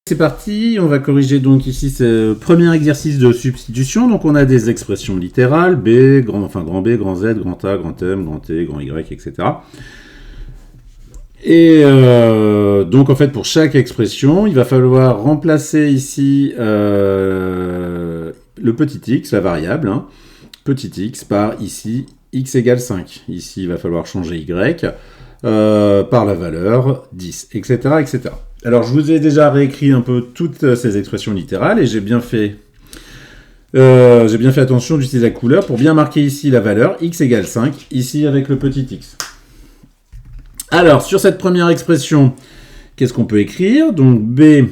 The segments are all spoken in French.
C'est parti, on va corriger donc ici ce premier exercice de substitution. Donc on a des expressions littérales, B, grand B, grand Z, grand A, grand M, grand T, grand Y, etc. Et donc en fait pour chaque expression, il va falloir remplacer ici le petit x, la variable, petit x par ici x égale 5. Ici il va falloir changer y par la valeur 10, etc., etc. Alors, je vous ai déjà réécrit un peu toutes ces expressions littérales et j'ai bien fait attention d'utiliser la couleur pour bien marquer ici la valeur x égale 5, ici avec le petit x. Alors, sur cette première expression, qu'est-ce qu'on peut écrire? Donc, b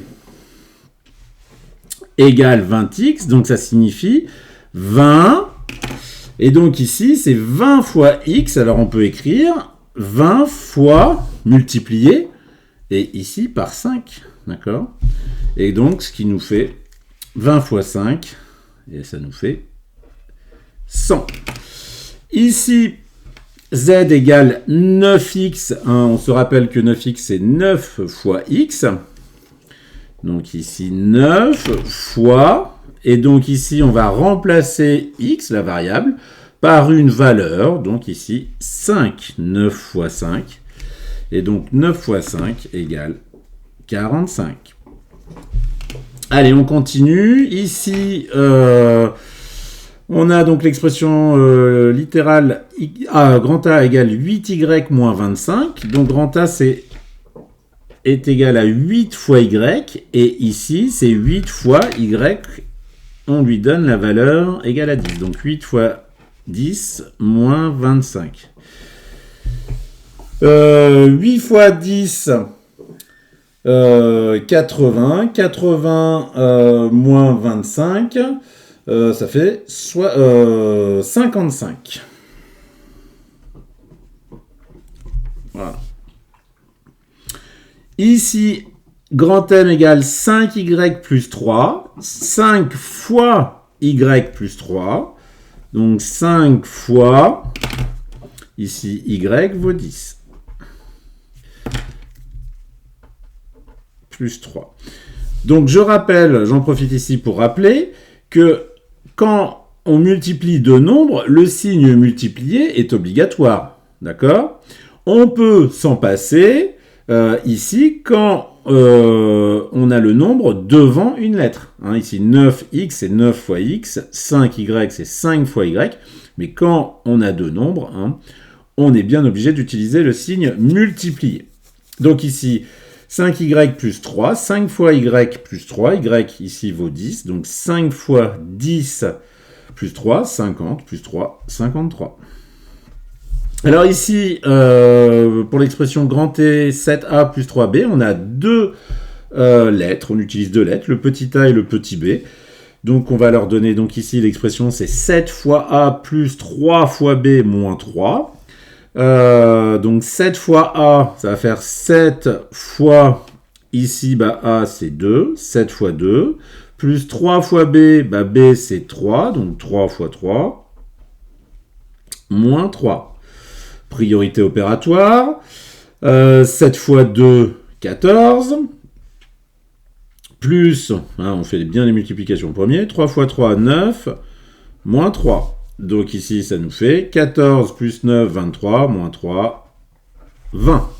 égale 20x, donc ça signifie 20. Et donc ici, c'est 20 fois x, alors on peut écrire 20 fois multiplié, et ici par 5, d'accord? Et donc, ce qui nous fait 20 fois 5, et ça nous fait 100. Ici, z égale 9x, on se rappelle que 9x, c'est 9 fois x. Donc ici, 9 fois, et donc ici, on va remplacer x, la variable, par une valeur, donc ici, 5, 9 fois 5. Et donc 9 fois 5 égale 45. Allez, on continue. Ici, on a donc l'expression littérale grand A égale 8y moins 25. Donc grand A est égal à 8 fois y. Et ici, c'est 8 fois y. On lui donne la valeur égale à 10. Donc 8 fois 10 moins 25. 8 fois 10, 80. 80 moins 25, ça fait 55. Voilà. Ici, grand M égale 5y plus 3. 5 fois y plus 3. Donc 5 fois, ici, y vaut 10. Plus 3. Donc je rappelle, j'en profite ici pour rappeler que quand on multiplie deux nombres, le signe multiplié est obligatoire. D'accord? On peut s'en passer ici quand on a le nombre devant une lettre. Ici 9x c'est 9 fois x, 5y c'est 5 fois y, mais quand on a deux nombres, on est bien obligé d'utiliser le signe multiplié. Donc ici 5y plus 3, 5 fois y plus 3, y ici vaut 10, donc 5 fois 10 plus 3, 50, plus 3, 53. Alors ici, pour l'expression grand T, 7a plus 3b, on a deux lettres, on utilise deux lettres, le petit a et le petit b. Donc on va leur donner, donc ici l'expression c'est 7 fois a plus 3 fois b moins 3. Donc 7 fois A, ça va faire 7 fois, ici, A c'est 2, 7 fois 2, plus 3 fois B, B c'est 3, donc 3 fois 3, moins 3. Priorité opératoire, 7 fois 2, 14, plus, on fait bien les multiplications au premier, 3 fois 3, 9, moins 3. Donc ici, ça nous fait 14 plus 9, 23, moins 3, 20.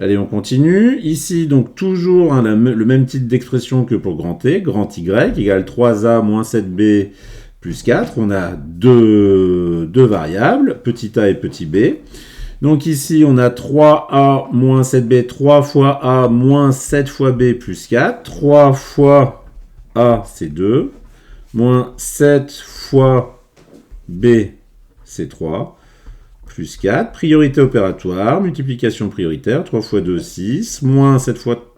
Allez, on continue. Ici, donc toujours le même type d'expression que pour grand T, grand Y, égale 3A moins 7B plus 4. On a deux variables, petit a et petit b. Donc ici, on a 3A moins 7B, 3 fois A moins 7 fois B plus 4. 3 fois A, c'est 2, moins 7 fois B, c'est 3, plus 4, priorité opératoire, multiplication prioritaire, 3 fois 2, 6, moins 7 fois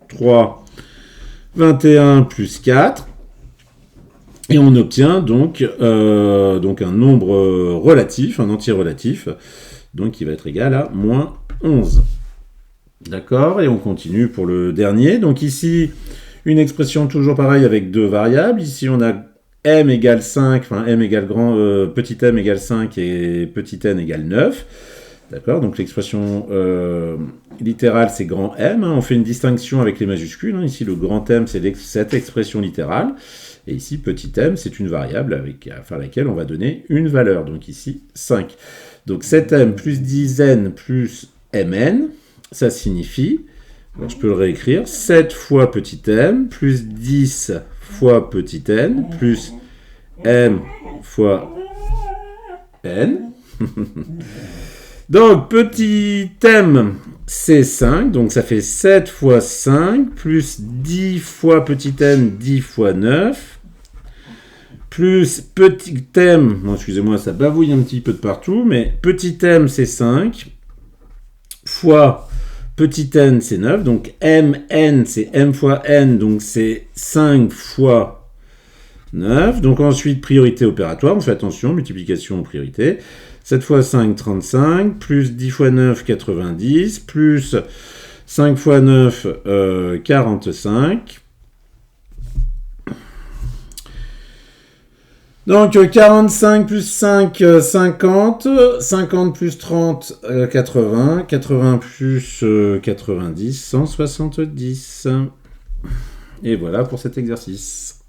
3, 21, plus 4, et on obtient donc un nombre relatif, un entier relatif, donc qui va être égal à moins 11. D'accord? Et on continue pour le dernier. Donc ici, une expression toujours pareille avec deux variables. Ici, on a m égale 5, enfin m égale petit m égale 5 et petit n égale 9. D'accord? Donc l'expression littérale, c'est grand M. Hein. On fait une distinction avec les majuscules. Hein. Ici, le grand M, c'est cette expression littérale. Et ici, petit m, c'est une variable à laquelle on va donner une valeur. Donc ici, 5. Donc 7m plus 10n plus mn, ça signifie, alors je peux le réécrire, 7 fois petit m plus 10 fois petit n plus m fois n. Donc petit m, c'est 5, donc ça fait 7 fois 5 plus 10 fois petit n, 10 fois 9. Plus petit m, non, excusez-moi, ça bavouille un petit peu de partout, mais petit m, c'est 5, fois petit n, c'est 9, donc mn, c'est m fois n, donc c'est 5 fois 9. Donc ensuite, priorité opératoire, on fait attention, multiplication en priorité. 7 fois 5, 35, plus 10 fois 9, 90, plus 5 fois 9, 45. Donc 45 plus 5, 50, 50 plus 30, 80, 80 plus 90, 170. Et voilà pour cet exercice.